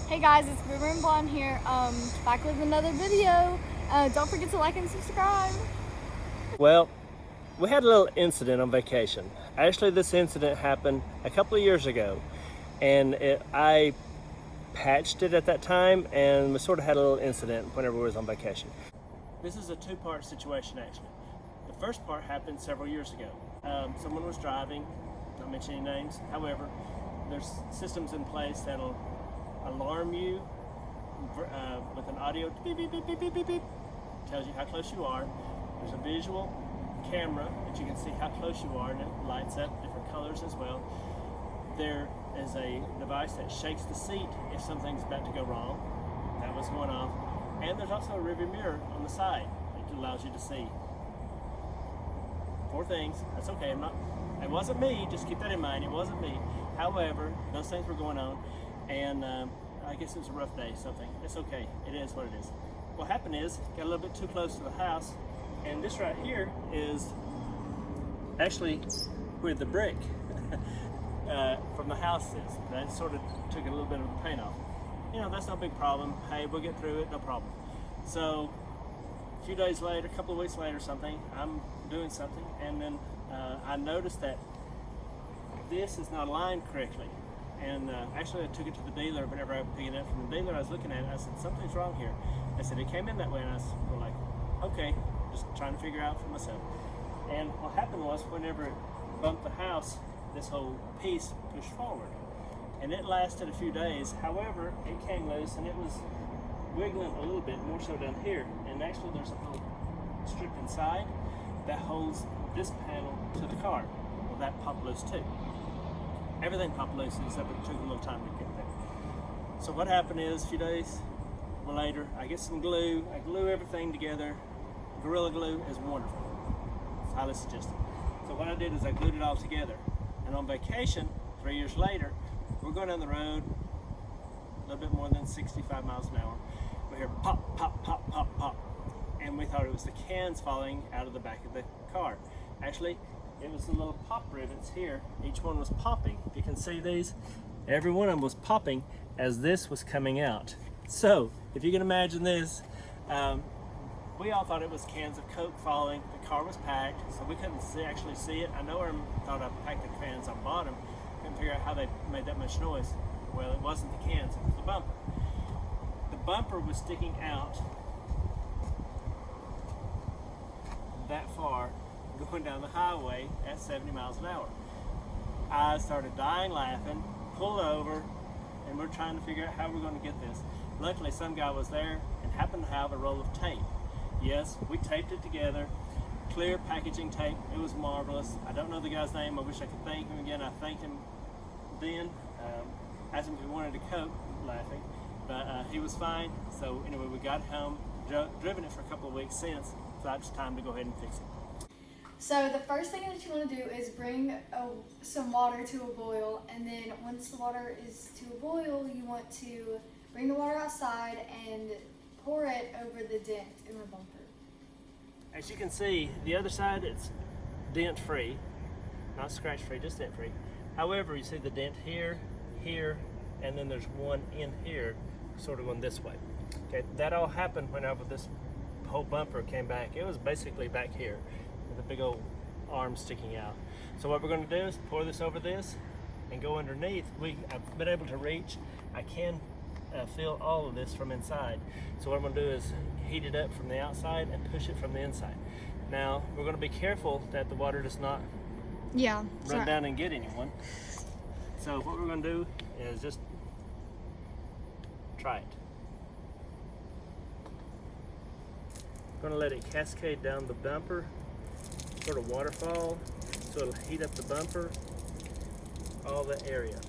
Hey guys, it's Boomer and Blonde here, back with another video. Don't forget to like and subscribe. Well, we had a little incident on vacation. Actually, this incident happened a couple of years ago, and I patched it at that time, and we sort of had a little incident whenever we was on vacation. This is a two-part situation, actually. The first part happened several years ago. Someone was driving, not mentioning names. However, there's systems in place that'll alarm you with an audio beep, beep, beep, beep, beep, beep, beep. Tells you how close you are. There's a visual camera that you can see how close you are, and it lights up different colors as well. There is a device that shakes the seat if something's about to go wrong. That was going off. And there's also a rearview mirror on the side that allows you to see. 4 things. That's okay. It wasn't me. Just keep that in mind. It wasn't me. However, those things were going on, and I guess it was a rough day. Something. It's okay. It is what it is. What happened is, got a little bit too close to the house, and this right here is actually where the brick from the house is. That sort of took a little bit of the paint off. You know, that's no big problem. Hey, we'll get through it, no problem. So a few days later, a couple of weeks later, I'm doing something, and then I noticed that this is not aligned correctly. And actually I took it to the dealer. Whenever I picked it up from the dealer, I was looking at it, I said, something's wrong here. I said, it came in that way, and I was like, okay, just trying to figure out for myself. And what happened was, whenever it bumped the house, this whole piece pushed forward. And it lasted a few days. However, it came loose, and it was wiggling a little bit, more so down here. And actually there's a little strip inside that holds this panel to the car. Well, that popped loose too. Everything popped loose, except it took a little time to get there. So what happened is, a few days later, I get some glue, I glue everything together. Gorilla Glue is wonderful. It's highly suggested. So what I did is I glued it all together. And on vacation, 3 years later, we're going down the road, a little bit more than 65 miles an hour. We hear pop, pop, pop, pop, pop. And we thought it was the cans falling out of the back of the car. Actually, it was the little pop rivets here. Each one was popping. If you can see these, every one of them was popping as this was coming out. So, if you can imagine this, we all thought it was cans of Coke falling. The car was packed, so we couldn't actually see it. I know I thought I packed the cans on bottom. Couldn't figure out how they made that much noise. Well, it wasn't the cans, it was the bumper. The bumper was sticking out that far, going down the highway at 70 miles an hour. I started dying laughing, pulled over, and we're trying to figure out how we're going to get this. Luckily, some guy was there and happened to have a roll of tape. Yes, we taped it together, clear packaging tape. It was marvelous. I don't know the guy's name. I wish I could thank him again. I thanked him then, asked him if he wanted a Coke, laughing, but he was fine. So anyway, we got home, driven it for a couple of weeks since, so it's time to go ahead and fix it. So the first thing that you want to do is bring some water to a boil, and then once the water is to a boil, you want to bring the water outside and pour it over the dent in the bumper. As you can see, the other side, it's dent free, not scratch free, just dent free. However, you see the dent here, here, and then there's one in here, sort of going this way. Okay, that all happened whenever this whole bumper came back. It was basically back here with a big old arm sticking out. So what we're going to do is pour this over this and go underneath. I've been able to reach. I can feel all of this from inside. So what I'm going to do is heat it up from the outside and push it from the inside. Now we're going to be careful that the water does not run down and get anyone. So what we're going to do is just try it. Going to let it cascade down the bumper, sort of waterfall, so it'll heat up the bumper, all the area.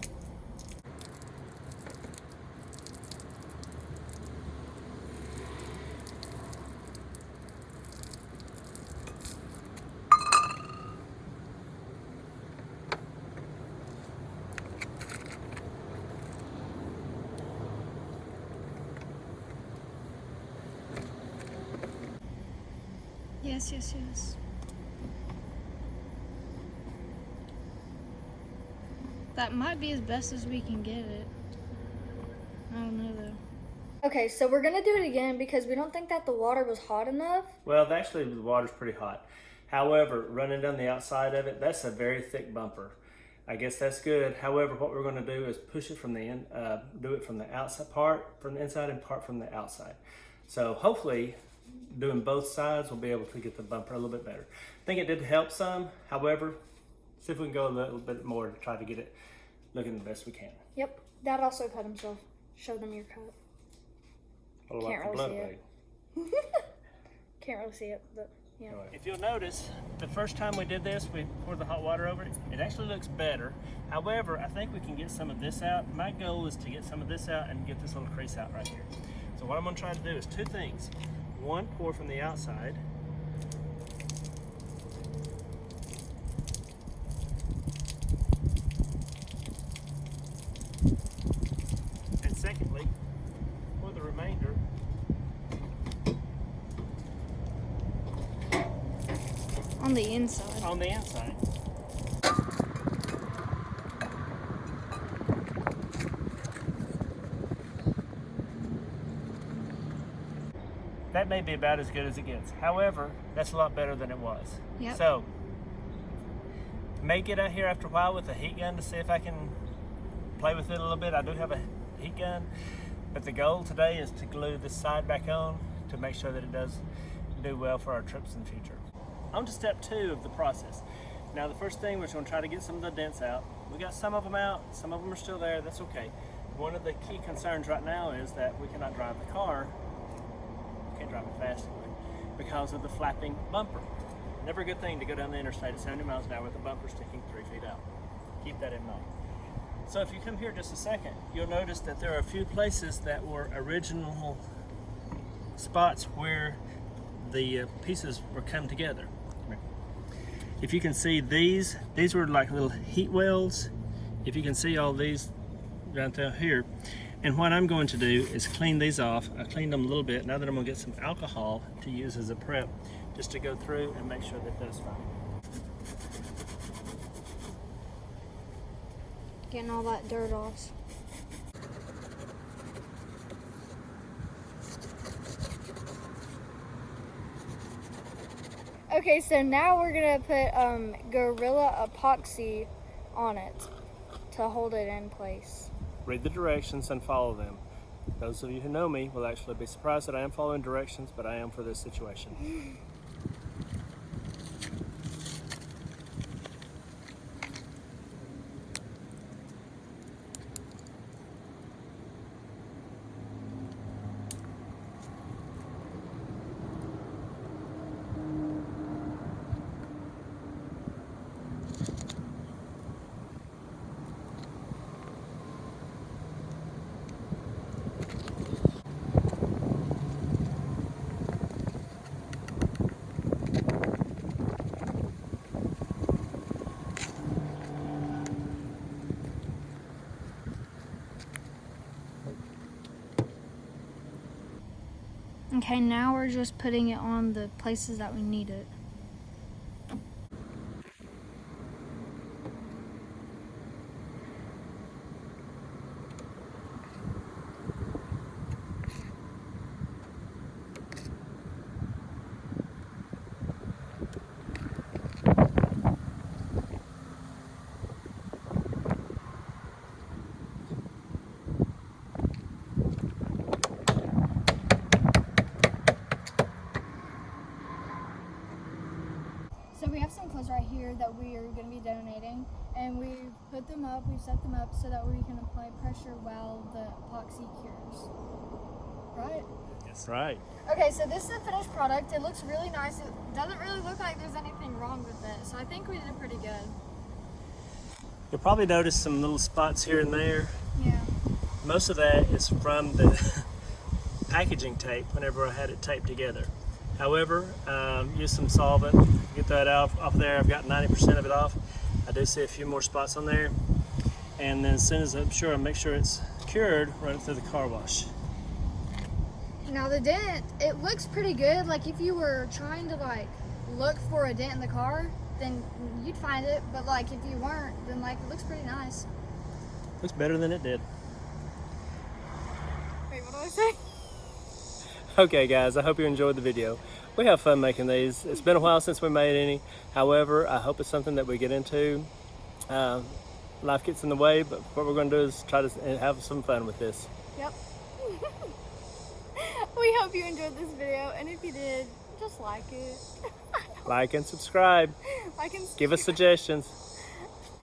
Yes. That might be as best as we can get it. I don't know Okay, so we're gonna do it again because we don't think that the water was hot enough. Well, actually, the water's pretty hot. However, running down the outside of it, that's a very thick bumper. I guess that's good. However, what we're going to do is push it from the do it from the outside part, from the inside, and part from the outside. So hopefully, doing both sides, we'll be able to get the bumper a little bit better. I think it did help some. However, see if we can go a little bit more to try to get it looking the best we can. Yep, Dad also cut himself. Show them your cut. Can't really see it. Can't really see it, but yeah. If you'll notice, the first time we did this, we poured the hot water over it. It actually looks better. However, I think we can get some of this out. My goal is to get some of this out and get this little crease out right here. So what I'm going to try to do is two things. One, pour from the outside. And secondly, pour the remainder on the inside. on the inside. That may be about as good as it gets. However, that's a lot better than it was. Yep. So, may get out here after a while with a heat gun to see if I can play with it a little bit. I do have a heat gun, but the goal today is to glue this side back on to make sure that it does do well for our trips in the future. On to step 2 of the process. Now the first thing, we're going to try to get some of the dents out. We got some of them out, some of them are still there, that's okay. One of the key concerns right now is that we cannot drive the car, can't drive it fast anyway, because of the flapping bumper. Never a good thing to go down the interstate at 70 miles an hour with the bumper sticking 3 feet out. Keep that in mind. So if you come here just a second, you'll notice that there are a few places that were original spots where the pieces were come together. If you can see these were like little heat wells. If you can see all these right down here. And what I'm going to do is clean these off. I cleaned them a little bit. Now that I'm going to get some alcohol to use as a prep, just to go through and make sure that that's fine. Getting all that dirt off. Okay, so now we're gonna put Gorilla Epoxy on it to hold it in place. Read the directions and follow them. Those of you who know me will actually be surprised that I am following directions, but I am for this situation. Okay, now we're just putting it on the places that we need it. So we have some clothes right here that we are going to be donating, and we've put them up, we've set them up so that we can apply pressure while the epoxy cures. Right? That's right. Okay, so this is the finished product. It looks really nice. It doesn't really look like there's anything wrong with it, so I think we did pretty good. You'll probably notice some little spots here and there. Yeah. Most of that is from the packaging tape whenever I had it taped together. However, use some solvent, get that off there. I've got 90% of it off. I do see a few more spots on there. And then as soon as I'm sure, I make sure it's cured, run it through the car wash. Now the dent, it looks pretty good. Like if you were trying to like look for a dent in the car, then you'd find it. But like if you weren't, then like it looks pretty nice. Looks better than it did. Wait, what do I say? Okay guys, I hope you enjoyed the video. We have fun making these. It's been a while since we made any. However, I hope it's something that we get into. Life gets in the way, but what we're going to do is try to have some fun with this. Yep. We hope you enjoyed this video, and if you did, just like it. Like and subscribe. Like and Give us suggestions.